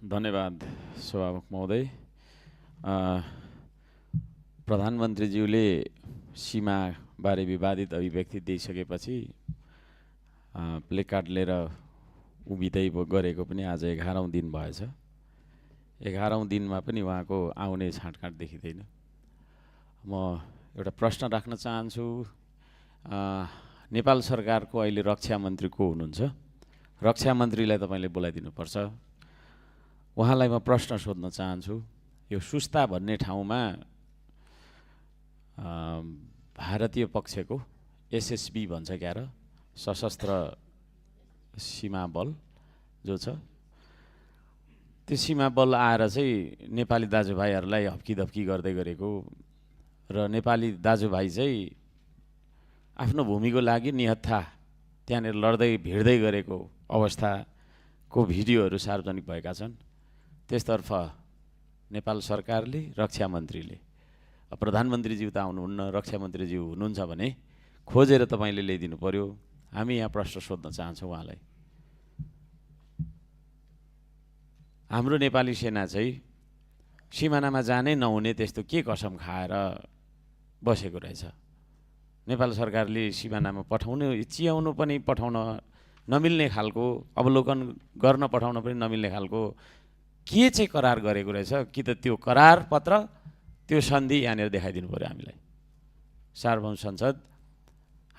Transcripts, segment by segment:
धन्यवाद सभामुख महोदय। प्रधानमन्त्रीज्यूले सीमाबारे विवादित अभिव्यक्ति दिइसकेपछि प्लेकार्ड लिएर उभिँदै गरेको पनि आज 11औं दिन भएछ। 11औं दिनमा पनि उहाँको आउने छाँटकाँट देखिँदैन। म एउटा प्रश्न राख्न चाहन्छु। नेपाल सरकारको अहिले रक्षा मन्त्री को हुनुहुन्छ? रक्षा मन्त्रीलाई तपाईले बोलाइदिनुपर्छ। उहाँलाई म प्रश्न सोध्न चाहन्छु। यो सुस्ता भन्ने ठाउँमा भारतीय पक्षको एसएसबी भन्छ क्यार सशस्त्र सीमा बल जो छ, त्यो सीमा बल आएर चाहिँ नेपाली दाजुभाइहरूलाई हप्की गर्दै गरेको र नेपाली दाजुभाइ चाहिँ आफ्नो भूमिको लागि निहत्था त्यहाँनिर लड्दै भिड्दै गरेको अवस्थाको भिडियोहरू सार्वजनिक भएका छन्। त्यसतर्फ नेपाल सरकारले, रक्षा मन्त्रीले, प्रधानमन्त्रीज्यू त आउनुहुन्न, रक्षा मन्त्रीज्यू हुनुहुन्छ भने खोजेर तपाईले ल्याइदिनु पर्यो। हामी यहाँ प्रश्न सोध्न चाहन्छौँ उहाँलाई। हाम्रो नेपाली सेना चाहिँ सिमानामा जानै नहुने त्यस्तो के कसम खाएर बसेको रहेछ? नेपाल सरकारले सिमानामा पठाउनु, चियाउनु पनि पठाउन नमिल्ने खालको, अवलोकन गर्न पठाउन पनि नमिल्ने खालको के चाहिँ करार गरेको रहेछ? कि त त्यो करार पत्र, त्यो सन्धि यहाँनिर देखाइदिनु पर्यो हामीलाई। सार्वभौम संसद,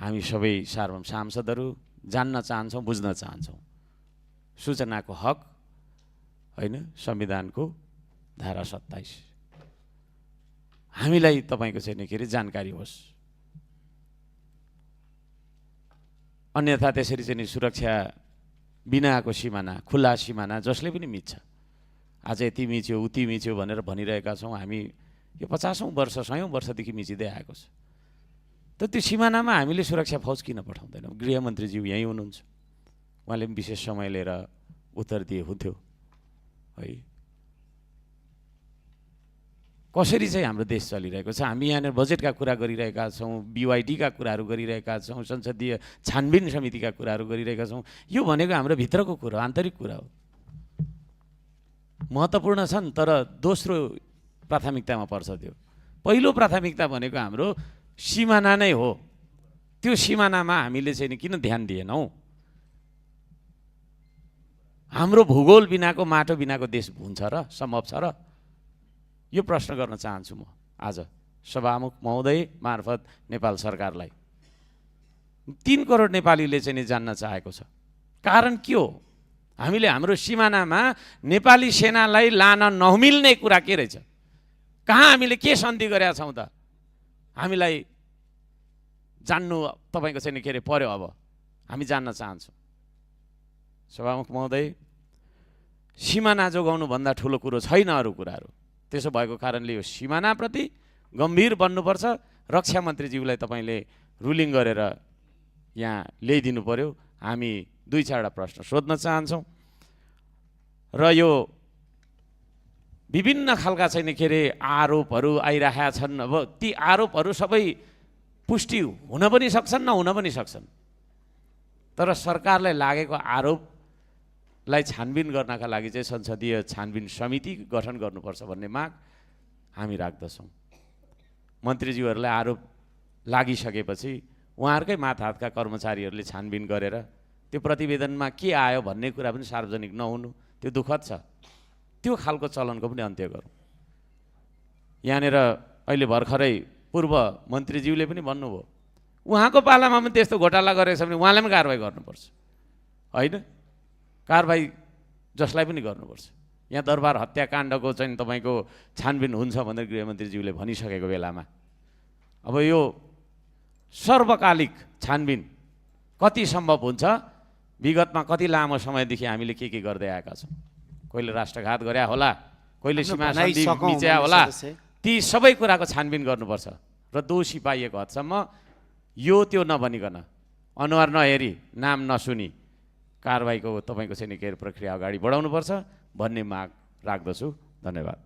हामी सबै सार्वभौम सांसदहरू जान्न चाहन्छौँ, बुझ्न चाहन्छौँ। सूचनाको हक होइन, संविधानको धारा 27 हामीलाई तपाईको चाहिँ के अरे जानकारी होस्। अन्यथा त्यसरी चाहिँ सुरक्षा बिनाको सिमाना, खुला सिमाना जसले पनि मिच्छ। आज यति मिच्यो उति मिच्यो भनेर भनिरहेका छौँ हामी। यो 50औं वर्ष 100औं वर्षदेखि मिचिँदै आएको छ। त त्यो सिमानामा हामीले सुरक्षा फौज किन पठाउँदैनौँ? गृहमन्त्रीज्यू यहीँ हुनुहुन्छ, उहाँले पनि विशेष समय लिएर उत्तर दिए हुन्थ्यो है। कसरी चाहिँ हाम्रो देश चलिरहेको छ? हामी यहाँनिर बजेटका कुरा गरिरहेका छौँ, BYD का कुराहरू गरिरहेका छौँ, संसदीय छानबिन समितिका कुराहरू गरिरहेका छौँ। यो भनेको हाम्रो भित्रको कुरा हो, आन्तरिक कुरा हो। महत्त्वपूर्ण छन्, तर दोस्रो प्राथमिकतामा पर्छ त्यो। पहिलो प्राथमिकता भनेको हाम्रो सिमाना नै हो। त्यो सिमानामा हामीले चाहिँ किन ध्यान दिएनौँ? हाम्रो भूगोल बिनाको, माटो बिनाको देश हुन्छ र? सम्भव छ र? यो प्रश्न गर्न चाहन्छु म आज सभामुख महोदय मार्फत नेपाल सरकारलाई। 3 करोड नेपालीले चाहिँ नि जान्न चाहेको छ। कारण के हो? हामीले हाम्रो सिमानामा नेपाली सेनालाई लान नमिल्ने कुरा के रहेछ? कहाँ हामीले के सन्धि गरेका छौँ त? हामीलाई जान्नु तपाईको चाहिँ नि के अरे पर्यो। अब हामी जान्न चाहन्छौँ। सभामुख महोदय, सिमाना जोगाउनु भन्दा ठुलो कुरो छैन अरू कुराहरू। त्यसो भएको कारणले यो सिमानाप्रति गम्भीर बन्नुपर्छ। रक्षा मन्त्रीज्यूलाई तपाईले रुलिङ गरेर यहाँ ल्याइदिनु पर्यो। हामी 2-4 प्रश्न सोध्न चाहन्छौँ र यो विभिन्न खालका चाहिँ के अरे आरोपहरू आइरहेका छन्। अब ती आरोपहरू सबै पुष्टि हुन पनि सक्छन्, नहुन पनि सक्छन्। तर सरकारलाई लागेको आरोपलाई छानबिन गर्नका लागि चाहिँ संसदीय छानबिन समिति गठन गर्नुपर्छ भन्ने माग हामी राख्दछौँ। मन्त्रीज्यूहरूलाई आरोप लागिसकेपछि उहाँहरूकै माथहातका कर्मचारीहरूले छानबिन गरेर त्यो प्रतिवेदनमा के आयो भन्ने कुरा पनि सार्वजनिक नहुनु, त्यो दुःखद छ। त्यो खालको चलनको पनि अन्त्य गरौँ। यहाँनिर अहिले भर्खरै पूर्व मन्त्रीज्यूले पनि भन्नुभयो, उहाँको पालामा पनि त्यस्तो घोटाला गरेछ भने उहाँलाई पनि कारबाही गर्नुपर्छ होइन? कारबाही जसलाई पनि गर्नुपर्छ। यहाँ दरबार हत्याकाण्डको चाहिँ तपाईँको छानबिन हुन्छ भनेर गृहमन्त्रीज्यूले भनिसकेको बेलामा अब यो सर्वकालिक छानबिन कति सम्भव हुन्छ? विगतमा कति लामो समयदेखि हामीले के गर्दै आएका छौँ? कोहीले राष्ट्रघात गरे होला, कोहीले सीमा सन्धि मिच्या होला। ती सबै कुराको छानबिन गर्नुपर्छ र दोषी पाइएको हदसम्म यो त्यो नभनिकन, अनुहार नहेरी, नाम नसुनी कारबाहीको तपाईँको चाहिँ के प्रक्रिया अगाडि बढाउनुपर्छ भन्ने माग राख्दछु। धन्यवाद।